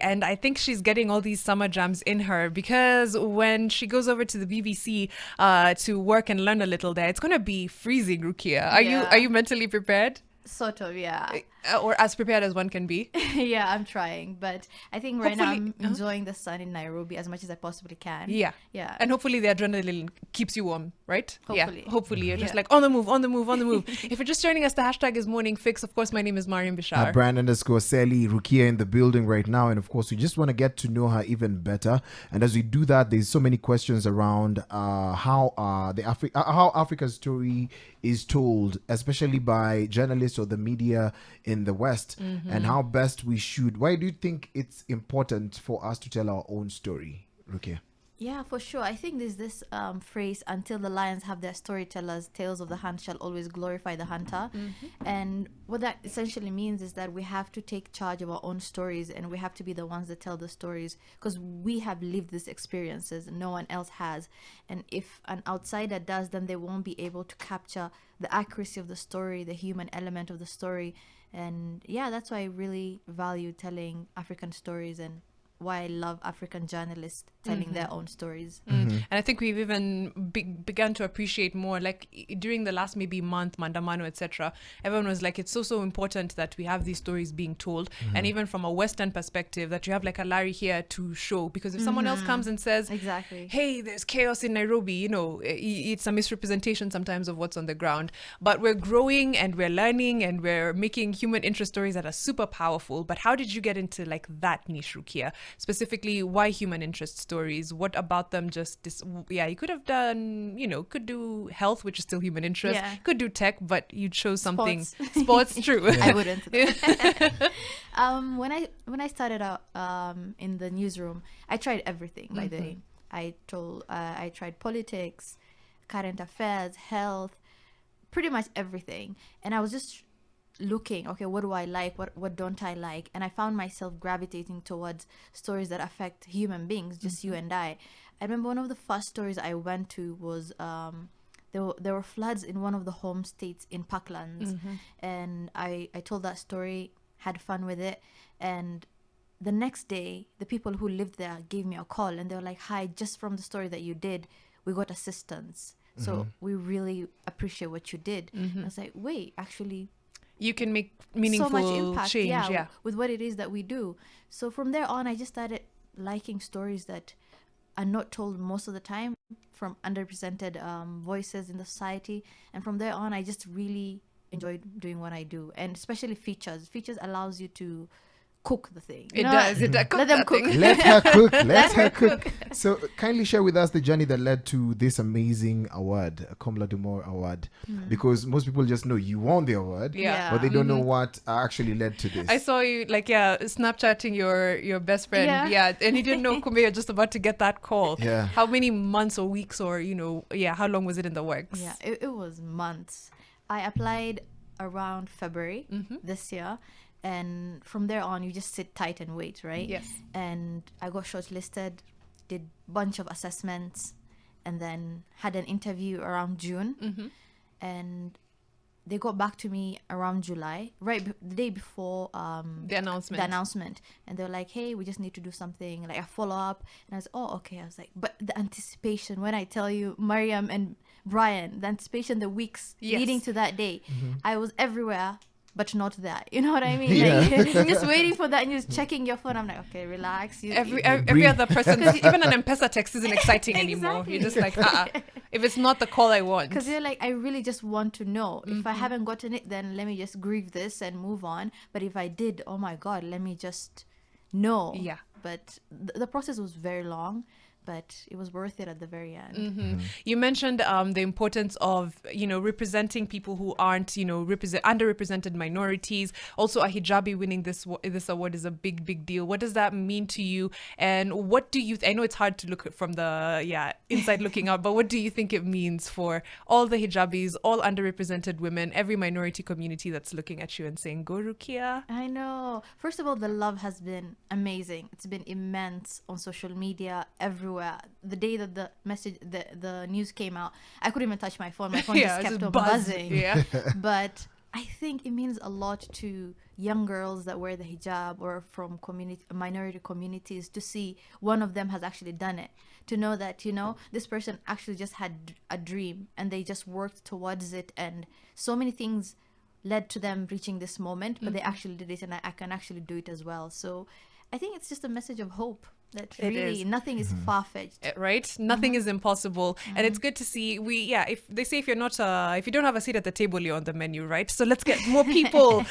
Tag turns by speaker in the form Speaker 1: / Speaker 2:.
Speaker 1: And I think she's getting all these summer jams in her because when she goes over to the BBC to work and learn a little there, it's going to be freezing, Rukia. Are you mentally prepared?
Speaker 2: Sort of, yeah.
Speaker 1: Or as prepared as one can be?
Speaker 2: Yeah, I'm trying. But I think right now I'm enjoying the sun in Nairobi as much as I possibly can.
Speaker 1: Yeah.
Speaker 2: Yeah.
Speaker 1: And hopefully the adrenaline keeps you warm, right?
Speaker 2: Hopefully.
Speaker 1: Yeah. Hopefully. You're just like on the move, on the move, on the move. If you're just joining us, the hashtag is Morning Fix. Of course, my name is Mariam Bishar.
Speaker 3: Brand_Aseli, Rukia in the building right now. And of course, we just want to get to know her even better. And as we do that, there's so many questions around how Africa's story is told, especially by journalists or the media in the West, and how best we should. Why do you think it's important for us to tell our own story, Rukia?
Speaker 2: Yeah, for sure. I think there's this phrase, until the lions have their storytellers, tales of the hunt shall always glorify the hunter. And what that essentially means is that we have to take charge of our own stories, and we have to be the ones that tell the stories, because we have lived these experiences and no one else has. And if an outsider does, then they won't be able to capture the accuracy of the story, the human element of the story. And yeah, that's why I really value telling African stories, and why I love African journalists telling their own stories.
Speaker 1: And I think we've even begun to appreciate more, like during the last maybe month, Mandamano, etc. Everyone was like, it's so important that we have these stories being told. And even from a Western perspective, that you have like a Larry here to show, because if someone else comes and says,
Speaker 2: Exactly,
Speaker 1: hey, there's chaos in Nairobi, you know, it's a misrepresentation sometimes of what's on the ground. But we're growing and we're learning and we're making human interest stories that are super powerful. But how did you get into like that niche, Rukia? Specifically, why human interest stories? What about them you could have done, you know, could do health, which is still human interest, could do tech, but you chose something sports. True.
Speaker 2: I wouldn't. When I started out in the newsroom, I tried everything. By the way, I tried politics, current affairs, health, pretty much everything, and I was just looking, okay, what do I like, what don't I like? And I found myself gravitating towards stories that affect human beings, just you and I remember one of the first stories I went to was there were floods in one of the home states in Parklands, and I told that story, had fun with it, and the next day the people who lived there gave me a call, and they were like, hi, just from the story that you did, we got assistance, so we really appreciate what you did. I was like, wait, actually
Speaker 1: you can make meaningful
Speaker 2: so much impact,
Speaker 1: change,
Speaker 2: with what it is that we do. So from there on, I just started liking stories that are not told most of the time, from underrepresented voices in the society. And from there on, I just really enjoyed doing what I do, and especially features. Features allows you to cook the thing.
Speaker 1: It does.
Speaker 2: Let them cook.
Speaker 3: Let her cook. Let her cook. So kindly share with us the journey that led to this amazing award, a KOMLA DUMOR award, because most people just know you won the award, but they don't know what actually led to this.
Speaker 1: I saw you Snapchatting your best friend, and he didn't know Kumbe, you're just about to get that call. How many months or weeks or how long was it in the works?
Speaker 2: It was months. I applied around February this year. And from there on, you just sit tight and wait, right?
Speaker 1: Yes.
Speaker 2: And I got shortlisted, did a bunch of assessments, and then had an interview around June. And they got back to me around July, the day before
Speaker 1: the announcement.
Speaker 2: And they were like, hey, we just need to do something, like a follow-up. And I was, oh, okay. I was like, but the anticipation, when I tell you, Mariam and Brian, the anticipation, the weeks leading to that day, I was everywhere, but not that. You know what I mean? Like, just waiting for that, and you're just checking your phone. I'm like, okay, relax.
Speaker 1: Every other person, even an M-Pesa text isn't exciting anymore. You're just like, if it's not the call I want.
Speaker 2: Because you're like, I really just want to know. If I haven't gotten it, then let me just grieve this and move on. But if I did, oh my God, let me just know.
Speaker 1: Yeah.
Speaker 2: But the process was very long, but it was worth it at the very end.
Speaker 1: You mentioned the importance of, representing people who aren't, underrepresented minorities. Also, a hijabi winning this award is a big, big deal. What does that mean to you? And what do you, I know it's hard to look from the inside looking out, but what do you think it means for all the hijabis, all underrepresented women, every minority community that's looking at you and saying, go Rukia?
Speaker 2: I know. First of all, the love has been amazing. It's been immense on social media, everywhere. The day that the news came out, I couldn't even touch my phone. My phone just kept on buzzing.
Speaker 1: Yeah.
Speaker 2: But I think it means a lot to young girls that wear the hijab or from minority communities to see one of them has actually done it. To know that, this person actually just had a dream and they just worked towards it, and so many things led to them reaching this moment, but they actually did it, and I can actually do it as well. So I think it's just a message of hope. That really nothing is far-fetched,
Speaker 1: right? Nothing is impossible, and it's good to see. If they say if you're not if you don't have a seat at the table, you're on the menu, right? So let's get more people